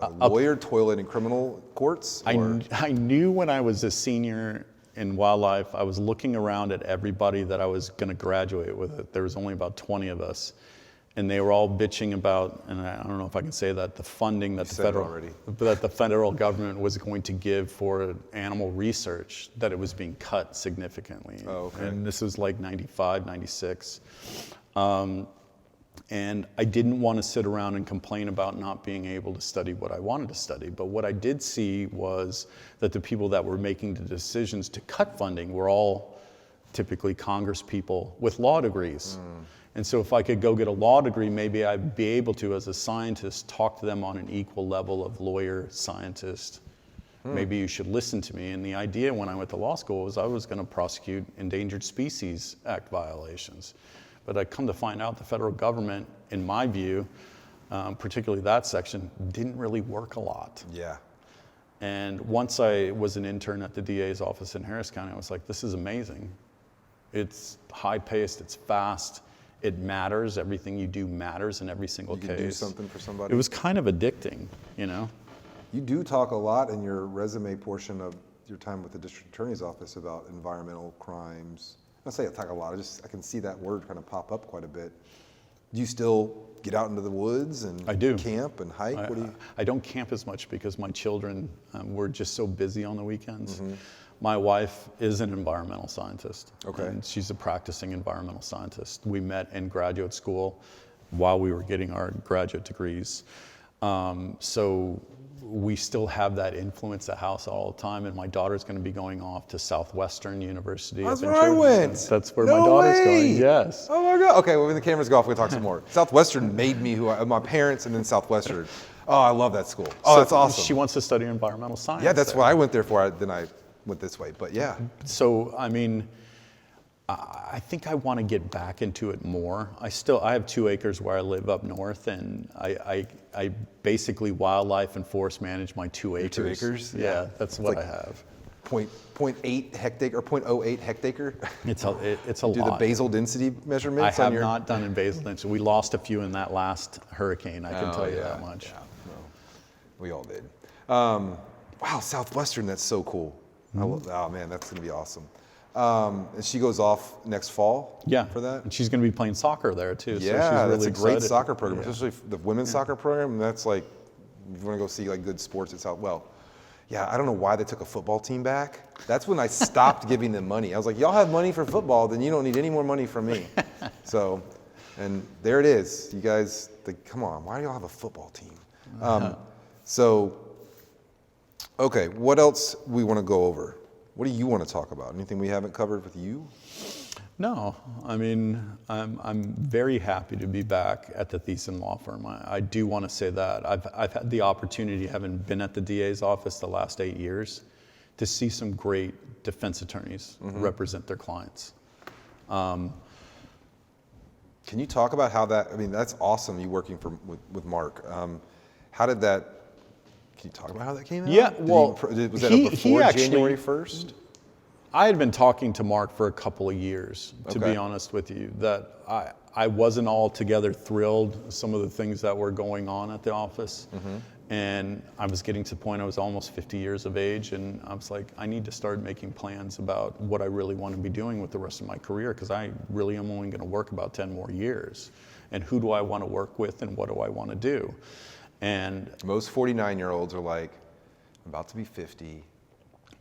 a lawyer, toilet in criminal courts? Or? I knew when I was a senior in wildlife, I was looking around at everybody that I was going to graduate with. There was only about 20 of us. And they were all bitching about, and I don't know if I can say that, the funding that the federal government was going to give for animal research, that it was being cut significantly. Oh, okay. And this was like 95, 96. And I didn't want to sit around and complain about not being able to study what I wanted to study. But what I did see was that the people that were making the decisions to cut funding were all typically Congress people with law degrees. And so if I could go get a law degree, maybe I'd be able to, as a scientist, talk to them on an equal level of lawyer, scientist. Maybe you should listen to me. And the idea when I went to law school was I was going to prosecute Endangered Species Act violations. But I come to find out the federal government, in my view, particularly that section, didn't really work a lot. Yeah. And once I was an intern at the DA's office in Harris County, I was like, this is amazing. It's high-paced, it's fast, it matters. Everything you do matters in every single case. You can do something for somebody. It was kind of addicting, you know? You do talk a lot in your resume portion of your time with the district attorney's office about environmental crimes. I say I talk a lot. I can see that word kind of pop up quite a bit. Do you still get out into the woods and I do. camp and hike? What do you? I don't camp as much because my children were just so busy on the weekends. My wife is an environmental scientist. Okay. And she's a practicing environmental scientist. We met in graduate school while we were getting our graduate degrees. So we still have that influence at house all the time, and my daughter's going to be going off to Southwestern University. That's up in where I Children. went. That's where No my daughter's way. going. Yes. Oh my God. Okay, well, when the cameras go off, we'll talk some more. Southwestern made me my parents and then Southwestern. Oh, I love that school. Oh, So that's awesome. She wants to study environmental science. Yeah, that's there. what I went there for. Then I went this way, but yeah. So, I mean, I think I want to get back into it more. I have 2 acres where I live up north, and I basically wildlife and forest manage my 2 acres. 2 acres? Yeah, that's what like I have. 0.8 hectare or 0.08 hectare. It's a Do lot. the basal density I measurements? have not done in basal density. We lost a few in that last hurricane, I can Oh, tell you yeah, that much. Yeah, no, we all did. Wow, Southwestern, that's so cool. Oh man, that's gonna be awesome. And she goes off next fall for that? And she's going to be playing soccer there too. Yeah, so she's that's really a great excited. soccer program, Yeah. especially the women's soccer program. And that's like, if you want to go see like good sports at South. Well, yeah, I don't know why they took a football team back. That's when I stopped giving them money. I was like, y'all have money for football, then you don't need any more money from me. So, and there it is. You guys, come on, why do y'all have a football team? Okay, what else we want to go over? What do you want to talk about? Anything we haven't covered with you? No, I mean, I'm very happy to be back at the Thiessen Law Firm. I do want to say that. I've had the opportunity, having been at the DA's office the last 8 years, to see some great defense attorneys represent their clients. Can you talk about how that, I mean, that's awesome, you working with Mark. How did that, can you talk about how that came out? Yeah, well, was that before January 1st? I had been talking to Mark for a couple of years, to Okay. be honest with you, that I wasn't altogether thrilled some of the things that were going on at the office. And I was getting to the point I was almost 50 years of age, and I was like, I need to start making plans about what I really want to be doing with the rest of my career, because I really am only going to work about 10 more years. And who do I want to work with, and what do I want to do? And Most 49-year-olds are like, I'm about to be 50.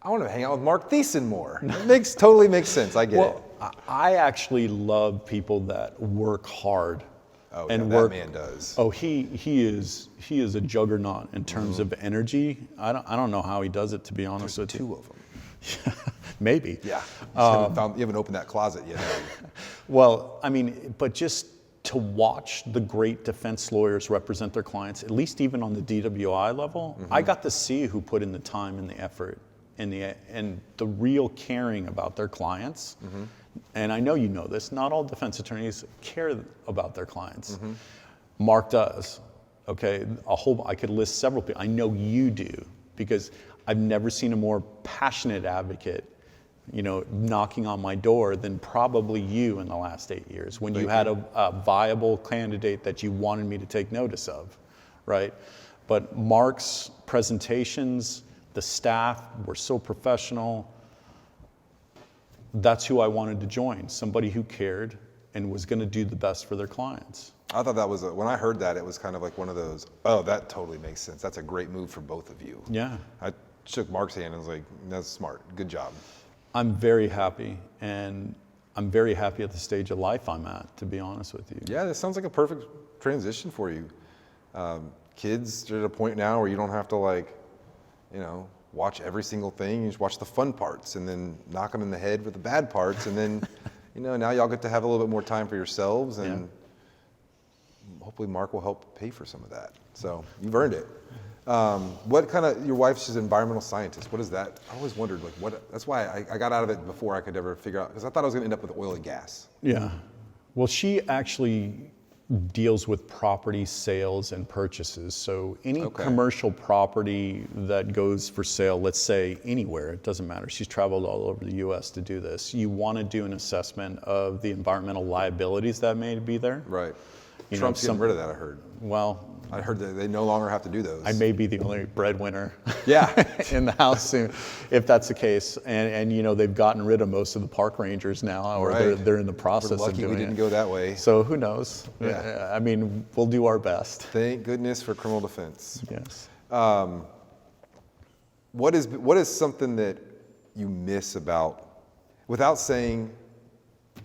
I want to hang out with Mark Thiessen more. It totally makes sense. I get it. well, I actually love people that work hard. Oh, and yeah, work. that man does. Oh, he is a juggernaut in terms of energy. I don't know how he does it, to be honest with you. Two of them. Maybe. Yeah. You haven't opened that closet yet, have you? Well, I mean, but just to watch the great defense lawyers represent their clients, at least even on the DWI level, I got to see who put in the time and the effort and the real caring about their clients. And I know you know this, not all defense attorneys care about their clients. Mark does, okay? I could list several people. I know you do, because I've never seen a more passionate advocate, knocking on my door than probably you in the last 8 years, when you had a viable candidate that you wanted me to take notice of, right? But Mark's presentations, the staff were so professional. That's who I wanted to join, somebody who cared and was going to do the best for their clients. I thought that was, when I heard that, it was kind of like one of those, oh, that totally makes sense. That's a great move for both of you. Yeah. I shook Mark's hand and was like, that's smart. Good job. I'm very happy, and I'm very happy at the stage of life I'm at, to be honest with you. Yeah, this sounds like a perfect transition for you. Kids are at a point now where you don't have to watch every single thing. You just watch the fun parts and then knock them in the head with the bad parts. And then, now y'all get to have a little bit more time for yourselves, and hopefully Mark will help pay for some of that. So you've earned it. What kind of, your wife's an environmental scientist. What is that? I always wondered, that's why I got out of it before I could ever figure out, because I thought I was going to end up with oil and gas. Yeah. Well, she actually deals with property sales and purchases. So any commercial property that goes for sale, let's say anywhere, it doesn't matter. She's traveled all over the US to do this. You want to do an assessment of the environmental liabilities that may be there. Right. Trump's getting rid of that, I heard. Well, I heard that they no longer have to do those. I may be the only breadwinner Yeah. in the house soon, if that's the case. And they've gotten rid of most of the park rangers now, or they're in the process We're of lucky doing we didn't it. go that way. So who knows? Yeah. I mean, we'll do our best. Thank goodness for criminal defense. Yes. What is something that you miss about, without saying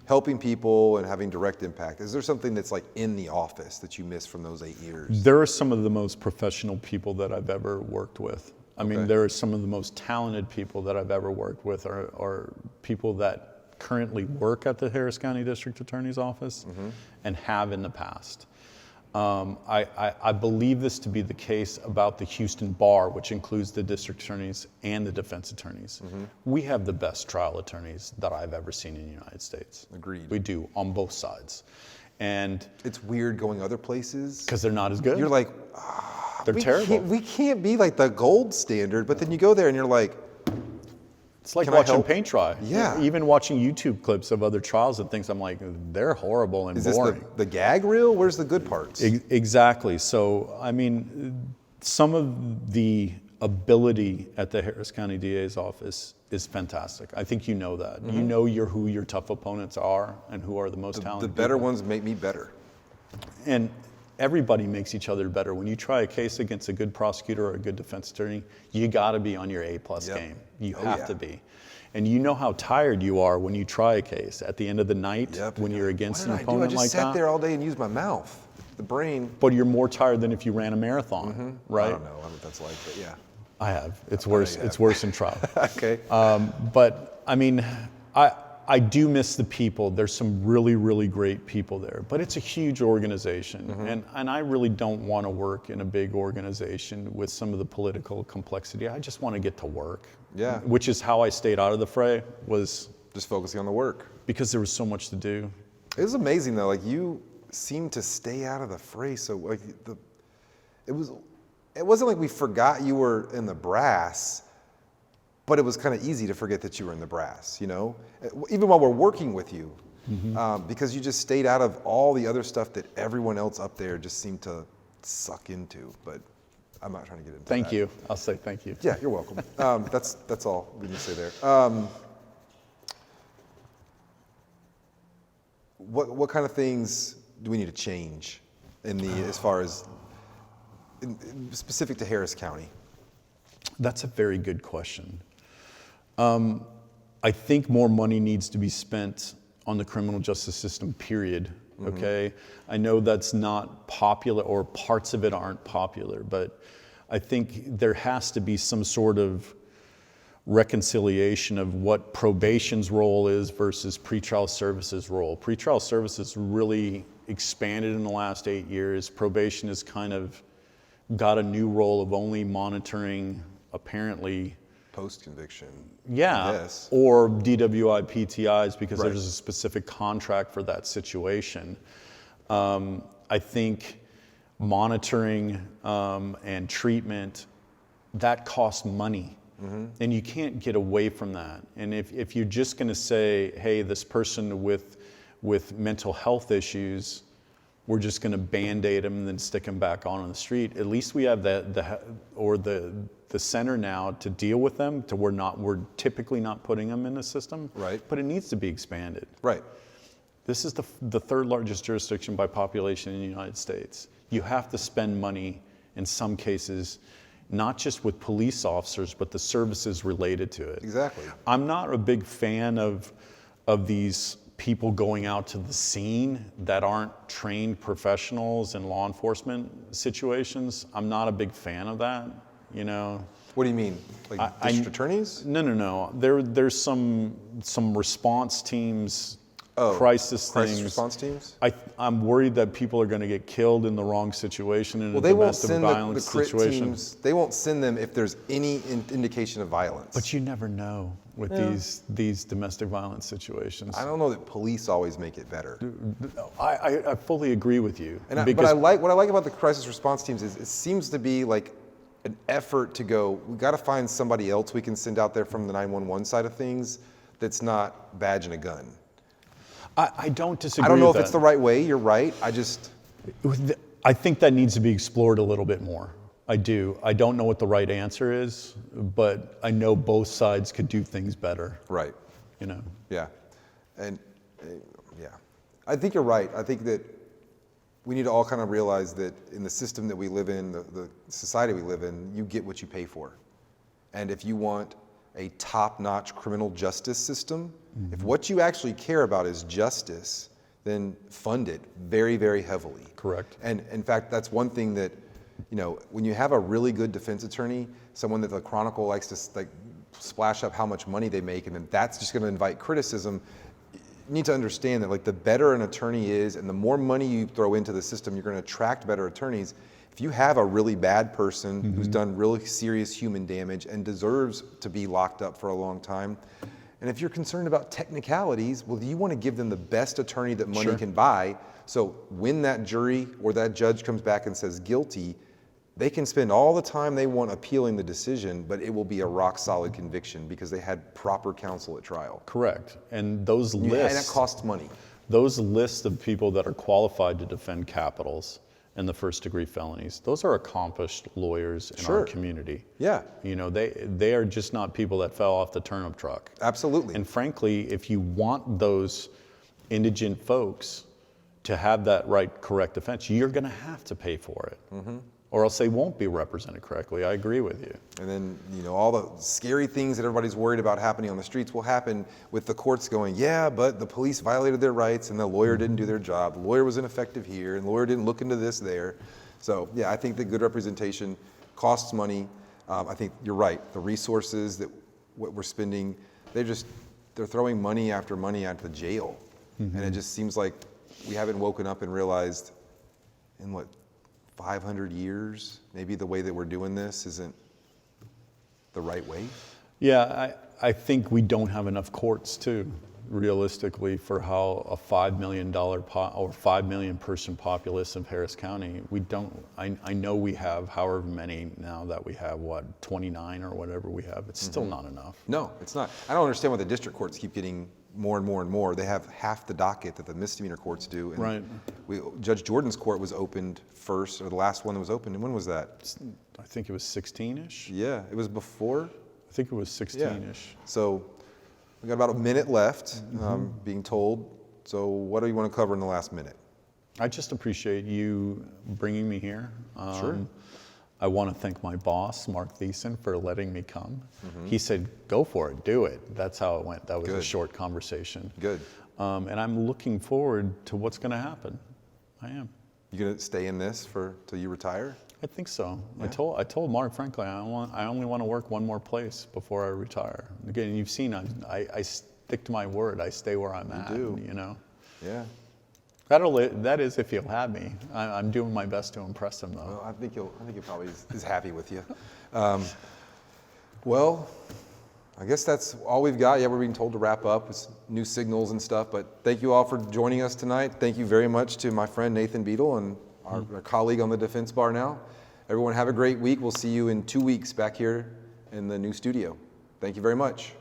helping people and having direct impact? Is there something that's like in the office that you miss from those 8 years? There are some of the most professional people that I've ever worked with. I mean, there are some of the most talented people that I've ever worked with are people that currently work at the Harris County District Attorney's Office and have in the past. I believe this to be the case about the Houston Bar, which includes the district attorneys and the defense attorneys. We have the best trial attorneys that I've ever seen in the United States. Agreed. We do, on both sides. And It's weird going other places. because they're not as good. You're like, they're terrible. We can't be like the gold standard, but then you go there and you're like, It's like Can I watching help? paint dry. Yeah. Even watching YouTube clips of other trials and things, I'm like, they're horrible and is this boring. the gag reel? Where's the good parts? Exactly. So, I mean, some of the ability at the Harris County DA's office is fantastic. I think you know that. You know who your tough opponents are and who are the most The talented better people. ones make me better. And everybody makes each other better. When you try a case against a good prosecutor or a good defense attorney, you got to be on your A-plus Yep. game. You Oh, have yeah. to be. And you know how tired you are when you try a case at the end of the night Yep. when you're against an What did I do? I opponent just like sat that. there all day and used my mouth. The brain. But you're more tired than if you ran a marathon, right? I don't know what that's like, but yeah. I have. It's worse. you It's have. worse in trial. Okay. But I mean, I I do miss the people. There's some really, really great people there, but it's a huge organization. And I really don't want to work in a big organization with some of the political complexity. I just want to get to work. Yeah. Which is how I stayed out of the fray, was Just focusing on the work. because there was so much to do. It was amazing though, like you seemed to stay out of the fray. So like it wasn't like we forgot you were in the brass, but it was kind of easy to forget that you were in the brass, you know? Even while we're working with you, because you just stayed out of all the other stuff that everyone else up there just seemed to suck into. But I'm not trying to get into that. Thank you. I'll say thank you. Yeah, you're welcome. That's all we need to say there. What kind of things do we need to change as far as specific to Harris County? That's a very good question. I think more money needs to be spent on the criminal justice system, period. Okay? I know that's not popular, or parts of it aren't popular, but I think there has to be some sort of reconciliation of what probation's role is versus pretrial services role. Pretrial services really expanded in the last 8 years. Probation has kind of got a new role of only monitoring, apparently, Post-conviction. yeah, Yes. or DWI PTIs, because Right. there's a specific contract for that situation. I think monitoring and treatment, that costs money. And you can't get away from that. And if you're just going to say, hey, this person with mental health issues, we're just going to Band-Aid them and then stick them back on the street. At least we have the center now to deal with them, to we're typically not putting them in the system. Right. But it needs to be expanded. Right. This is the third largest jurisdiction by population in the United States. You have to spend money in some cases, not just with police officers, but the services related to it. Exactly. I'm not a big fan of these people going out to the scene that aren't trained professionals in law enforcement situations. I'm not a big fan of that, you know. What do you mean? Like district attorneys? No. There's some response teams, crisis things. Response teams? I'm worried that people are going to get killed in the wrong situation in a Well, they won't domestic send violence the crit situation. teams. They won't send them if there's any indication of violence. But you never know with these domestic violence situations. I don't know that police always make it better. I fully agree with you. What because I like about the crisis response teams is it seems to be like an effort to go, we got to find somebody else we can send out there from the 911 side of things that's not badge and a gun. I don't disagree. I don't know with if it's that. the right way. You're right. I think that needs to be explored a little bit more. I do. I don't know what the right answer is, but I know both sides could do things better. Right. You know. Yeah. And yeah, I think you're right. I think that we need to all kind of realize that in the system that we live in, the society we live in, you get what you pay for. And if you want a top-notch criminal justice system, if what you actually care about is justice, then fund it very, very heavily. Correct. And in fact, that's one thing that, you know, when you have a really good defense attorney, someone that the Chronicle likes to like splash up how much money they make, and then that's just going to invite criticism. You need to understand that like the better an attorney is and the more money you throw into the system, you're going to attract better attorneys. If you have a really bad person who's done really serious human damage and deserves to be locked up for a long time, and if you're concerned about technicalities, well, you want to give them the best attorney that money can buy. So when that jury or that judge comes back and says guilty, they can spend all the time they want appealing the decision, but it will be a rock solid conviction because they had proper counsel at trial. Correct. And those lists. And it costs money. Those lists of people that are qualified to defend capitals and the first degree felonies, those are accomplished lawyers in our community. Yeah. You know, they are just not people that fell off the turnip truck. Absolutely. And frankly, if you want those indigent folks to have that correct defense, you're going to have to pay for it. Or else they won't be represented correctly. I agree with you. And then, you know, all the scary things that everybody's worried about happening on the streets will happen with the courts going, yeah, but the police violated their rights and the lawyer didn't do their job. The lawyer was ineffective here and the lawyer didn't look into this there. So, yeah, I think that good representation costs money. I think you're right. The resources that what we're spending, they're throwing money after money at the jail. And it just seems like we haven't woken up and realized in 500 years, maybe the way that we're doing this isn't the right way. Yeah, I think we don't have enough courts too, realistically, for how a $5 million or 5 million person populace of Harris County. We don't. I know we have however many now that we have, 29 or whatever we have. It's still not enough. No, it's not. I don't understand why the district courts keep getting more and more and more. They have half the docket that the misdemeanor courts do. And Right. Judge Jordan's court was opened first, or the last one that was opened. And when was that? I think it was 16-ish. Yeah, it was before. I think it was 16-ish. So we got about a minute left, being told. So what do you want to cover in the last minute? I just appreciate you bringing me here. Sure. I want to thank my boss, Mark Thiessen, for letting me come. He said, go for it, do it. That's how it went. That was a Good. short conversation. Good. And I'm looking forward to what's going to happen. I am. You gonna stay in this till you retire? I think so. Yeah. I told Mark, frankly, I only want to work one more place before I retire. Again, you've seen I stick to my word. I stay where I'm at. do. You know. Yeah. That is if he'll have me. I'm doing my best to impress him, though. Well, I think he'll probably is happy with you. Well, I guess that's all we've got. Yeah, we're being told to wrap up with new signals and stuff. But thank you all for joining us tonight. Thank you very much to my friend Nathan Beedle and our colleague on the defense bar now. Everyone have a great week. We'll see you in 2 weeks back here in the new studio. Thank you very much.